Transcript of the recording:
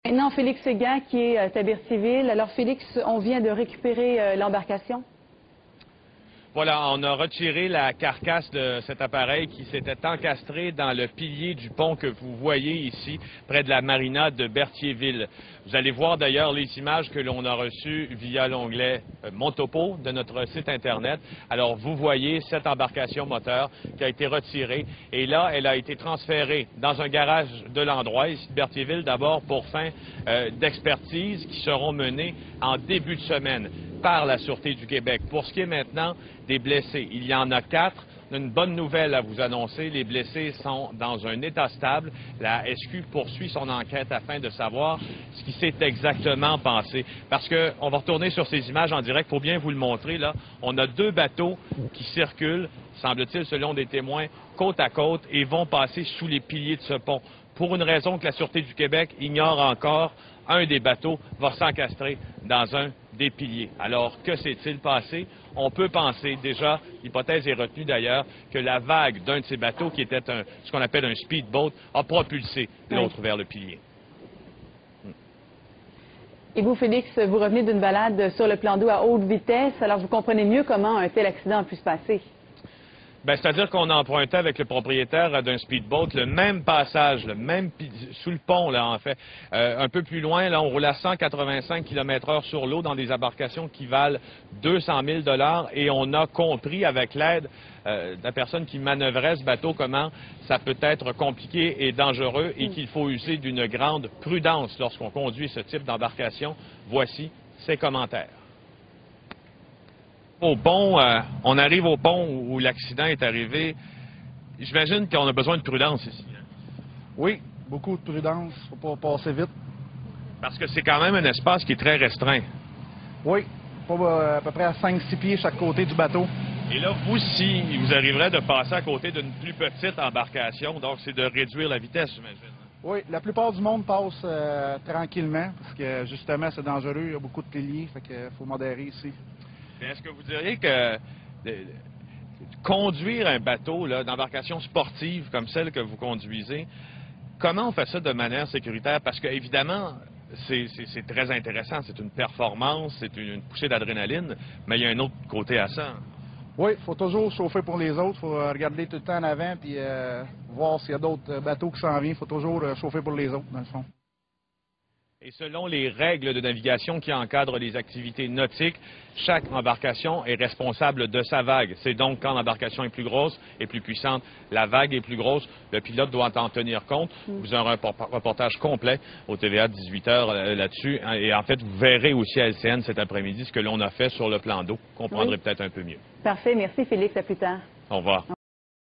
Maintenant, Félix Séguin qui est à Berthierville. Alors, Félix, on vient de récupérer l'embarcation? Voilà, on a retiré la carcasse de cet appareil qui s'était encastré dans le pilier du pont que vous voyez ici, près de la marina de Berthierville. Vous allez voir d'ailleurs les images que l'on a reçues via l'onglet Mon Topo de notre site Internet. Alors, vous voyez cette embarcation moteur qui a été retirée et là, elle a été transférée dans un garage de l'endroit, ici de Berthierville, d'abord pour fin d'expertise qui seront menées en début de semaine par la Sûreté du Québec. Pour ce qui est maintenant des blessés, il y en a 4. Une bonne nouvelle à vous annoncer, les blessés sont dans un état stable. La SQ poursuit son enquête afin de savoir ce qui s'est exactement passé. Parce qu'on va retourner sur ces images en direct, il faut bien vous le montrer. Là, on a 2 bateaux qui circulent, semble-t-il, selon des témoins, côte à côte et vont passer sous les piliers de ce pont. Pour une raison que la Sûreté du Québec ignore encore, un des bateaux va s'encastrer dans un des piliers. Alors, que s'est-il passé? On peut penser, déjà, l'hypothèse est retenue d'ailleurs, que la vague d'un de ces bateaux, qui était ce qu'on appelle un speedboat, a propulsé l'autre vers le pilier. Et vous, Félix, vous revenez d'une balade sur le plan d'eau à haute vitesse. Alors, vous comprenez mieux comment un tel accident a pu se passer? Bien, c'est-à-dire qu'on a emprunté avec le propriétaire d'un speedboat le même passage, sous le pont, là, en fait. Un peu plus loin, là, on roule à 185 km/h sur l'eau dans des embarcations qui valent 200 000 $ et on a compris avec l'aide de la personne qui manœuvrait ce bateau comment ça peut être compliqué et dangereux et qu'il faut user d'une grande prudence lorsqu'on conduit ce type d'embarcation. Voici ses commentaires. Au pont, on arrive au pont où l'accident est arrivé. J'imagine qu'on a besoin de prudence ici. Oui, beaucoup de prudence. Il ne faut pas passer vite. Parce que c'est quand même un espace qui est très restreint. Oui, pas à peu près à 5-6 pieds chaque côté du bateau. Et là, vous, si il vous arriverait de passer à côté d'une plus petite embarcation, donc c'est de réduire la vitesse, j'imagine. Oui, la plupart du monde passe tranquillement parce que justement c'est dangereux, il y a beaucoup de piliers, fait qu'il faut modérer ici. Est-ce que vous diriez que conduire un bateau d'embarcation sportive comme celle que vous conduisez, comment on fait ça de manière sécuritaire? Parce qu'évidemment, c'est très intéressant, c'est une performance, c'est une poussée d'adrénaline, mais il y a un autre côté à ça. Oui, il faut toujours chauffer pour les autres, il faut regarder tout le temps en avant puis voir s'il y a d'autres bateaux qui s'en viennent, il faut toujours chauffer pour les autres, dans le fond. Et selon les règles de navigation qui encadrent les activités nautiques, chaque embarcation est responsable de sa vague. C'est donc quand l'embarcation est plus grosse et plus puissante, la vague est plus grosse, le pilote doit en tenir compte. Vous aurez un reportage complet au TVA de 18h là-dessus. Et en fait, vous verrez aussi à LCN cet après-midi ce que l'on a fait sur le plan d'eau. Vous comprendrez peut-être un peu mieux. Parfait. Merci, Félix. À plus tard. Au revoir.